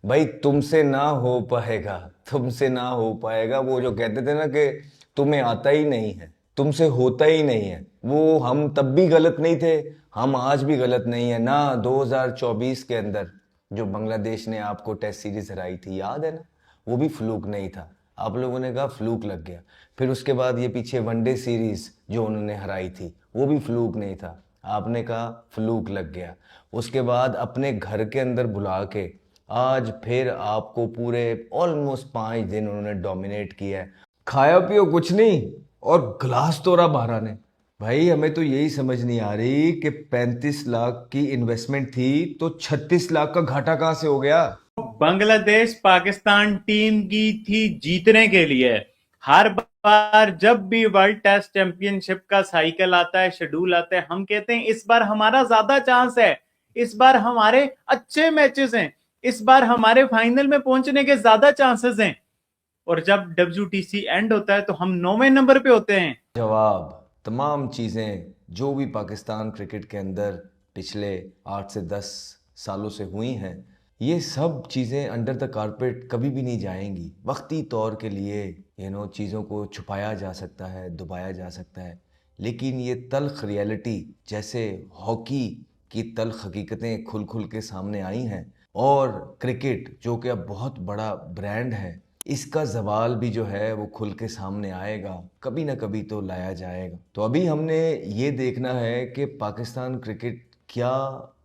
भाई तुमसे ना हो पाएगा, तुमसे ना हो पाएगा। वो जो कहते थे ना कि तुम्हें आता ही नहीं है, तुमसे होता ही नहीं है, वो हम तब भी गलत नहीं थे, हम आज भी गलत नहीं है ना। 2024 के अंदर जो बांग्लादेश ने आपको टेस्ट सीरीज हराई थी, याद है ना? वो भी फ्लूक नहीं था। आप लोगों ने कहा फ्लूक लग गया। फिर उसके बाद ये पीछे वनडे सीरीज जो उन्होंने हराई थी, वो भी फ्लूक नहीं था। आपने कहा फ्लूक लग गया। उसके बाद अपने घर के अंदर बुला के आज फिर आपको पूरे ऑलमोस्ट 5 दिन उन्होंने डोमिनेट किया है। खाया पियो कुछ नहीं और ग्लास तोड़ा बारह ने। भाई हमें तो यही समझ नहीं आ रही कि 35 लाख की इन्वेस्टमेंट थी तो 36 लाख का घाटा कहाँ से हो गया। बांग्लादेश पाकिस्तान टीम की थी जीतने के लिए। हर बार जब भी वर्ल्ड टेस्ट चैंपियनशिप का साइकिल आता है, शेड्यूल आता है, हम कहते हैं इस बार हमारा ज्यादा चांस है, इस बार हमारे अच्छे मैचेस हैं, इस बार हमारे फाइनल में पहुंचने के ज्यादा चांसेस हैं। और जब WTC एंड होता है तो हम 9वें नंबर पे होते हैं। जवाब तमाम चीज़ें जो भी पाकिस्तान क्रिकेट के अंदर पिछले 8 से 10 सालों से हुई हैं, ये सब चीज़ें अंडर द कारपेट कभी भी नहीं जाएंगी। वक्ती तौर के लिए चीज़ों को छुपाया जा सकता है, दबाया जा सकता है, लेकिन ये तल्ख रियलिटी, जैसे हॉकी की तल्ख हकीकतें खुल खुल के सामने आई हैं, और क्रिकेट जो कि अब बहुत बड़ा ब्रांड है, इसका जवाल भी जो है वो खुल के सामने आएगा, कभी ना कभी तो लाया जाएगा। तो अभी हमने ये देखना है कि पाकिस्तान क्रिकेट क्या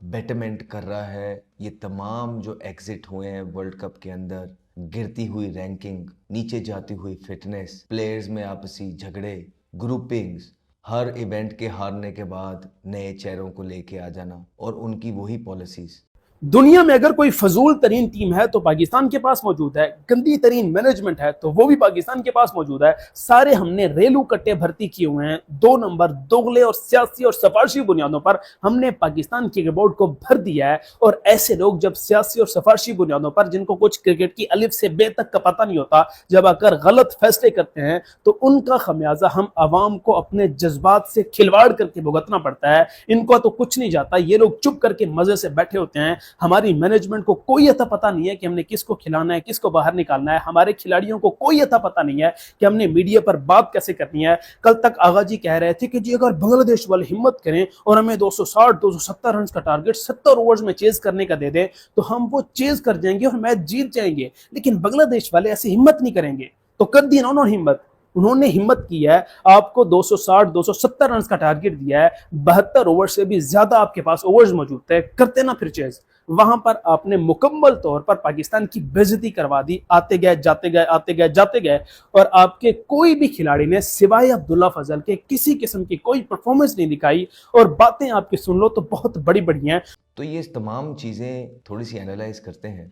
बेटरमेंट कर रहा है। ये तमाम जो एग्जिट हुए हैं वर्ल्ड कप के अंदर, गिरती हुई रैंकिंग, नीचे जाती हुई फिटनेस, प्लेयर्स में आपसी झगड़े, ग्रुपिंग्स, हर इवेंट के हारने के बाद नए चेहरों को लेके आ जाना और उनकी वही पॉलिसीज। दुनिया में अगर कोई फजूल तरीन टीम है तो पाकिस्तान के पास मौजूद है, गंदी तरीन मैनेजमेंट है तो वो भी पाकिस्तान के पास मौजूद है। सारे हमने रेलू कट्टे भर्ती किए हुए हैं, 2 नंबर दोगले और सियासी और सफारशी बुनियादों पर हमने पाकिस्तान क्रिकेट बोर्ड को भर दिया है। और ऐसे लोग जब सियासी और सफारशी बुनियादों पर, जिनको कुछ क्रिकेट की अलिफ से बे तक का पता नहीं होता, जब आकर गलत फैसले करते हैं तो उनका खमियाजा हम आवाम को अपने जज्बात से खिलवाड़ करके भुगतना पड़ता है। इनको तो कुछ नहीं जाता, ये लोग चुप करके मजे से बैठे होते हैं। हमारी मैनेजमेंट को कोई अता पता नहीं है कि हमने किसको खिलाना है, किसको बाहर निकालना है। हमारे खिलाड़ियों को कोई अता पता नहीं है कि हमने मीडिया पर बात कैसे करनी है। कल तक आगा जी कह रहे थे कि जी अगर बांग्लादेश वाले हिम्मत करें और हमें 260-270 रन का टारगेट 70 ओवर्स में चेज करने का दे दें तो हम वो चेज कर जाएंगे और मैच जीत जाएंगे। लेकिन बांग्लादेश वाले ऐसे हिम्मत नहीं करेंगे। तो कर दी ना उन्होंने हिम्मत, उन्होंने हिम्मत की है, आपको 260-270 रन का टारगेट दिया है, 72 ओवर से भी ज्यादा आपके पास ओवर्स मौजूद थे, करते ना फिर चेज। वहां पर आपने मुकम्मल तौर पर पाकिस्तान की बेइज्जती करवा दी। आते गए जाते गए, आते गए जाते गए, और आपके कोई भी खिलाड़ी ने सिवाय अब्दुल्ला फजल के किसी किस्म की कोई परफॉर्मेंस नहीं दिखाई। और बातें आपकी सुन लो तो बहुत बड़ी बड़ी हैं। तो ये तमाम चीज़ें थोड़ी सी एनालाइज करते हैं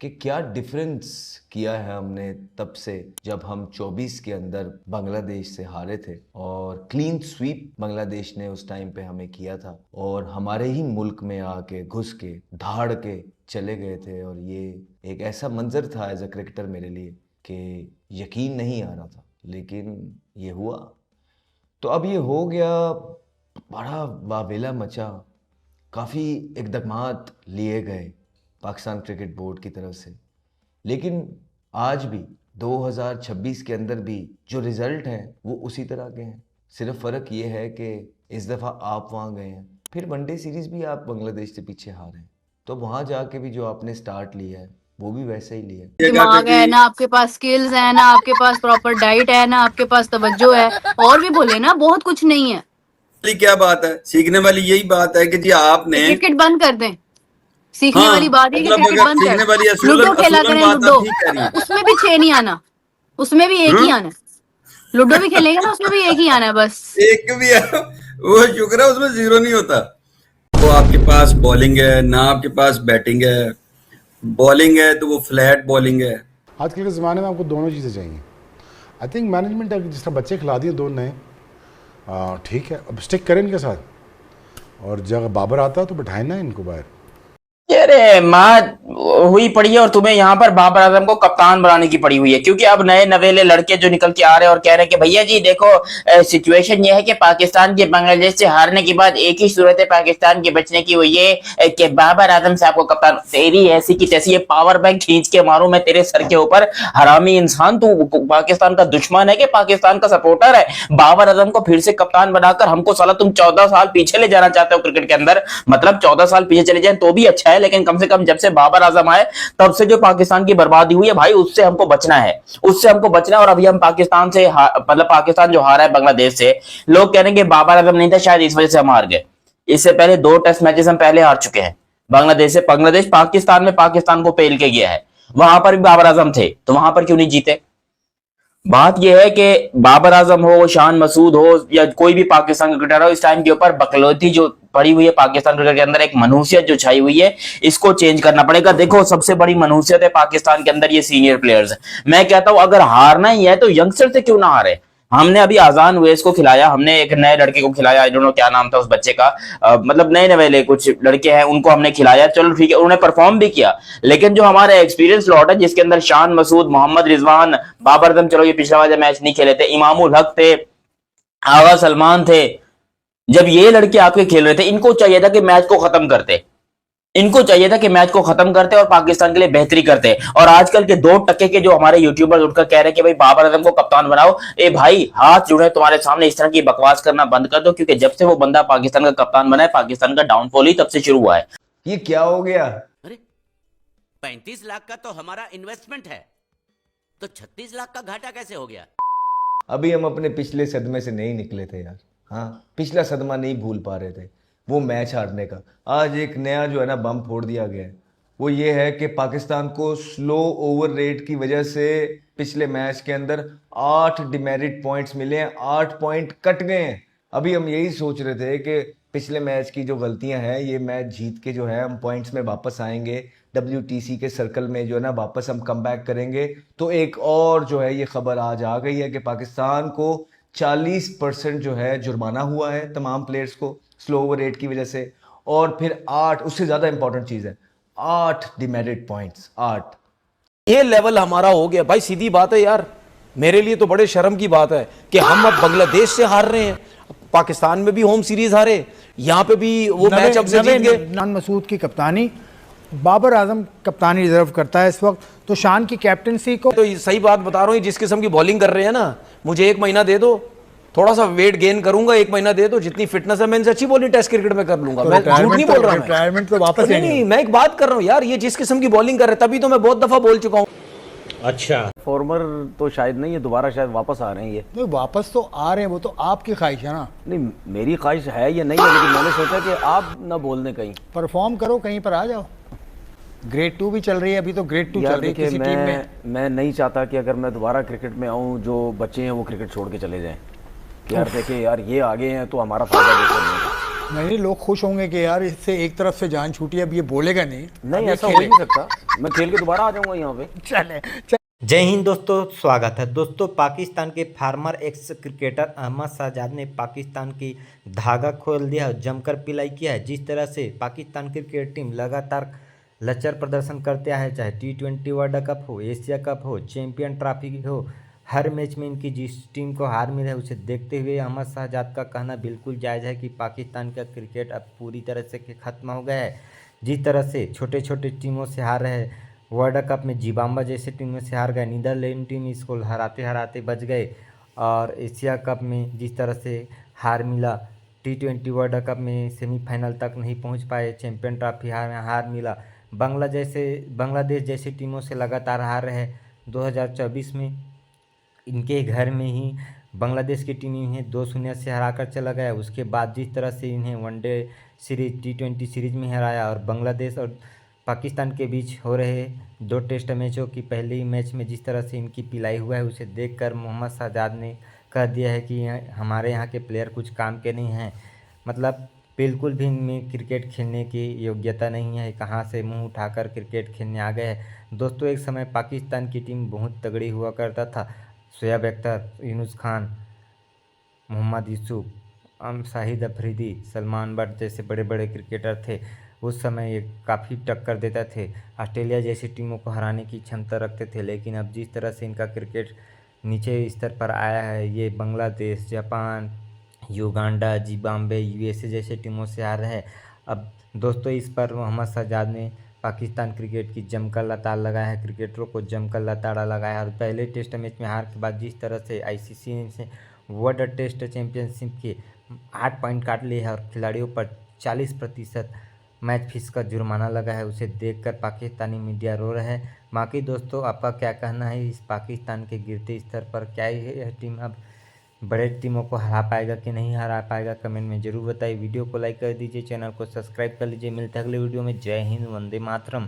कि क्या डिफरेंस किया है हमने तब से जब हम 24 के अंदर बांग्लादेश से हारे थे, और क्लीन स्वीप बांग्लादेश ने उस टाइम पे हमें किया था और हमारे ही मुल्क में आके घुस के धाड़ के चले गए थे। और ये एक ऐसा मंजर था एज अ क्रिकेटर मेरे लिए कि यकीन नहीं आ रहा था, लेकिन ये हुआ। तो अब ये हो गया, बड़ा वावेला मचा, काफ़ी इकदामात लिए गए पाकिस्तान क्रिकेट बोर्ड की तरफ से, लेकिन आज भी 2026 के अंदर भी जो रिज़ल्ट हैं वो उसी तरह के हैं। सिर्फ फ़र्क ये है कि इस दफ़ा आप वहाँ गए हैं, फिर वनडे सीरीज़ भी आप बांग्लादेश से पीछे हारे हैं, तो वहाँ जाके भी जो आपने स्टार्ट लिया है वो भी वैसे ही लिया है। दिमाग है ना आपके पास, स्किल्स है ना आपके पास, प्रॉपर डाइट है ना आपके पास, तवज्जो है, और भी बोले ना बहुत कुछ नहीं है। क्या बात है, सीखने वाली यही बात है कि जी आपने क्रिकेट बंद कर दें। सीखने हाँ वाली बात है कि मतलब क्रिकेट अगर बंद सीखने कर, वाली लूडो खेला असूलन करें, बात लूडो, आप ठीक कह रही हैं। उसमें भी 6 नहीं आना, उसमें भी एक ही आना। लूडो भी खेलेंगे ना, उसमें भी एक ही आना है बस। एक भी है वो शुक्र है उसमें जीरो नहीं होता। वो आपके पास बॉलिंग है ना, आपके पास बैटिंग है। बॉलिंग है तो वो फ्लैट बॉलिंग है। आजकल के ज़माने में आपको दोनों चीज़ें चाहिए। आई थिंक मैनेजमेंट जिस तरह बच्चे खिला दिए दो नए, ठीक है, अब स्टिक करें इनके साथ, और जब बाबर आता है तो बिठाए ना इनको बाहर। ये अरे माँ हुई पड़ी है और तुम्हें यहाँ पर बाबर आजम को कप्तान बनाने की पड़ी हुई है, क्योंकि अब नए नवेले लड़के जो निकल के आ रहे हैं और कह रहे हैं कि भैया जी देखो सिचुएशन ये है कि पाकिस्तान के बांग्लादेश से हारने के बाद एक ही सूरत है पाकिस्तान के बचने की, वो ये कि बाबर आजम साहब को कप्तान। तेरी ऐसी की तैसी ये पावर बैंक खींच के मारूं मैं तेरे सर के ऊपर, हरामी इंसान। तू पाकिस्तान का दुश्मन है कि पाकिस्तान का सपोर्टर है? बाबर आजम को फिर से कप्तान बनाकर हमको साला तुम 14 साल पीछे ले जाना चाहते हो क्रिकेट के अंदर। मतलब 14 साल पीछे चले जाए तो भी अच्छा है, लेकिन कम से कम जब से बाबर आजम आए तब से जो पाकिस्तान की बर्बादी हुई है भाई, उससे हमको बचना है, उससे हमको बचना है। और अभी हम पाकिस्तान से मतलब पाकिस्तान जो हारा है बांग्लादेश से, लोग कह रहे हैं कि बाबर आजम नहीं था शायद इस वजह से हम हार गए। इससे पहले 2 टेस्ट मैचेस हम पहले हार चुके हैं बांग्लादेश से। बांग्लादेश पाकिस्तान में पाकिस्तान को पेल के गया है, वहां पर भी बाबर आजम थे, तो वहां पर क्यों नहीं जीते? बात यह है कि बाबर आजम हो, शान मसूद हो या कोई भी पाकिस्तान का क्रिकेटर हो, इस टाइम के ऊपर बकलौती जो पड़ी हुई है पाकिस्तान क्रिकेट के अंदर, एक मनुष्यत जो छाई हुई है, इसको चेंज करना पड़ेगा। देखो सबसे बड़ी मनुष्यत है पाकिस्तान के अंदर ये सीनियर प्लेयर्स। मैं कहता हूं अगर हारना ही है तो यंगस्टर से क्यों ना हारे। हमने अभी आजान वेस को खिलाया, हमने एक नए लड़के को खिलाया, आई डोंट नो क्या नाम था उस बच्चे का, मतलब नए नवेले कुछ लड़के हैं उनको हमने खिलाया, चलो ठीक है, उन्होंने परफॉर्म भी किया। लेकिन जो हमारे एक्सपीरियंस लॉट है जिसके अंदर शान मसूद, मोहम्मद रिजवान, बाबर आजम, चलो ये पिछला वाला मैच नहीं खेले थे, इमामुल हक थे, आगा सलमान थे, जब ये लड़के आपके खेल रहे थे इनको चाहिए था कि मैच को खत्म करते, इनको चाहिए था कि मैच को खत्म करते और पाकिस्तान के लिए बेहतरी करते। और आजकल के 2 टके के जो हमारे यूट्यूबर उठकर कह रहे हैं कि भाई बाबर आजम को कप्तान बनाओ, ए भाई हाथ जुड़े तुम्हारे सामने, इस तरह की बकवास करना बंद कर दो, क्योंकि जब से वो बंदा पाकिस्तान का कप्तान बना है पाकिस्तान का डाउनफॉल ही तब से शुरू हुआ है। ये क्या हो गया? अरे 35 लाख का तो हमारा इन्वेस्टमेंट है, तो 36 लाख का घाटा कैसे हो गया? अभी हम अपने पिछले सदमे से नहीं निकले थे यार। हाँ, पिछला सदमा नहीं भूल पा रहे थे, वो मैच हारने का। आज एक नया जो है ना बम फोड़ दिया गया है, वो ये है कि पाकिस्तान को स्लो ओवर रेट की वजह से पिछले मैच के अंदर 8 डिमेरिट पॉइंट्स मिले हैं, 8 पॉइंट कट गए हैं। अभी हम यही सोच रहे थे कि पिछले मैच की जो गलतियां हैं, ये मैच जीत के जो है हम पॉइंट्स में वापस आएंगे, WTC के सर्कल में जो है ना वापस हम कम बैक करेंगे। तो एक और जो है ये खबर आज आ गई है कि पाकिस्तान को 40% जो है जुर्माना हुआ है तमाम प्लेयर्स को स्लो ओवर रेट की वजह से, और फिर 8, उससे ज़्यादा इंपॉर्टेंट चीज़ है, 8 डिमेरिट पॉइंट्स, 8। ये लेवल हमारा हो गया भाई, सीधी बात है यार। मेरे लिए तो बड़े शर्म की बात है कि हम अब बांग्लादेश से हार रहे हैं, पाकिस्तान में भी होम सीरीज हारे, यहाँ पे भी वो मैच अब से जीत गए। शान मसूद की कप्तानी, बाबर आजम कप्तानी रिजर्व करता है इस वक्त, तो शान की कैप्टनसी को, तो सही बात बता रहा हूँ, जिस किस्म की बॉलिंग कर रहे हैं ना, मुझे 1 महीना दे दो, थोड़ा सा वेट गेन करूंगा, 1 महीना दे दो, जितनी फिटनेस है मैं इनसे अच्छी बॉलिंग टेस्ट क्रिकेट में कर लूंगा। मैं झूठ नहीं बोल रहा हूं, रिटायरमेंट तो वापस नहीं, मैं एक बात कर रहा हूँ यार, ये जिस किस्म की बॉलिंग कर रहे हैं, तभी तो मैं बहुत दफा बोल चुका हूँ। अच्छा, फॉर्मर तो शायद नहीं है, दोबारा शायद वापस आ रहे हैं। ये नहीं, वापस तो आ रहे हैं, वो तो आपकी ख्वाहिश है ना। नहीं, मेरी ख्वाहिश है या नहीं है, लेकिन मैंने सोचा कि आप ना बोलने कहीं परफॉर्म करो, कहीं पर आ जाओ। ग्रेड 2 भी चल रही है अभी, तो ग्रेड 2 चल रही है किसी टीम में। मैं नहीं चाहता कि अगर मैं दोबारा क्रिकेट में आऊँ, जो बच्चे हैं वो क्रिकेट छोड़ के चले जाएं। यार देखिए यार, ये आगे हैं तो हमारा फायदा भी नहीं, लोग खुश होंगे कि यार इससे एक तरफ से जान छूटी, अब ये बोलेगा नहीं। नहीं, ऐसा हो ही नहीं सकता, मैं खेल के दोबारा आ जाऊंगा यहाँ पे। चले। जय हिंद दोस्तों, स्वागत है दोस्तों। पाकिस्तान के former ex cricketer Ahmed Shahzad ने पाकिस्तान की धागा खोल दिया, जमकर पिलाई किया है। जिस तरह से पाकिस्तान क्रिकेट टीम लगातार लचर प्रदर्शन करते हैं, चाहे T20 वर्ल्ड कप हो, एशिया कप हो, चैंपियन ट्रॉफी हो, हर मैच में इनकी जिस टीम को हार मिली है, उसे देखते हुए अहमद शहजाद का कहना बिल्कुल जायज़ है कि पाकिस्तान का क्रिकेट अब पूरी तरह से ख़त्म हो गया है। जिस तरह से छोटे छोटे टीमों से हार रहे, वर्ल्ड कप में जिम्बाब्वे जैसे टीमों से हार गए, नीदरलैंड टीम इसको हराते हराते बच गए, और एशिया कप में जिस तरह से हार मिला, T20 वर्ल्ड कप में सेमीफाइनल तक नहीं पहुंच पाए, चैंपियन ट्रॉफी हार मिला, बांग्लादेश जैसी टीमों से लगातार हार रहे। 2024 में इनके घर में ही बांग्लादेश की टीम इन्हें 2-0 से हराकर चला गया। उसके बाद जिस तरह से इन्हें वनडे सीरीज, T20 सीरीज में हराया, और बांग्लादेश और पाकिस्तान के बीच हो रहे 2 टेस्ट मैचों की पहले ही मैच में जिस तरह से इनकी पिलाई हुआ है, उसे देखकर मोहम्मद शहजाद ने कह दिया है कि हमारे यहाँ के प्लेयर कुछ काम के नहीं हैं। मतलब बिल्कुल भी इनमें क्रिकेट खेलने की योग्यता नहीं है, कहाँ से मुंह उठाकर क्रिकेट खेलने आ गए हैं। दोस्तों, एक समय पाकिस्तान की टीम बहुत तगड़ी हुआ करता था। शोएब अख्तर, यूनुस खान, मोहम्मद यूसुफ, शाहिद अफरीदी, सलमान बट जैसे बड़े बड़े क्रिकेटर थे। उस समय ये काफ़ी टक्कर देते थे, ऑस्ट्रेलिया जैसी टीमों को हराने की क्षमता रखते थे। लेकिन अब जिस तरह से इनका क्रिकेट नीचे स्तर पर आया है, ये Bangladesh, Japan, Uganda, Zimbabwe, USA जैसे टीमों से हार रहे हैं। अब दोस्तों इस पर मोहम्मद शहजाद ने पाकिस्तान क्रिकेट की जमकर लताड़ लगाया है, क्रिकेटरों को जमकर लताड़ा लगाया है। और पहले टेस्ट मैच में हार के बाद जिस तरह से आईसीसी ने वर्ल्ड टेस्ट चैंपियनशिप के 8 पॉइंट काट लिए हैं और खिलाड़ियों पर 40% मैच फीस का जुर्माना लगा है, उसे देखकर पाकिस्तानी मीडिया रो रहा है। बाकी दोस्तों आपका क्या कहना है इस पाकिस्तान के गिरते स्तर पर? क्या यह टीम अब बड़े टीमों को हरा पाएगा कि नहीं हरा पाएगा? कमेंट में जरूर बताइए। वीडियो को लाइक कर दीजिए, चैनल को सब्सक्राइब कर लीजिए। मिलते हैं अगले वीडियो में। जय हिंद, वंदे मातरम।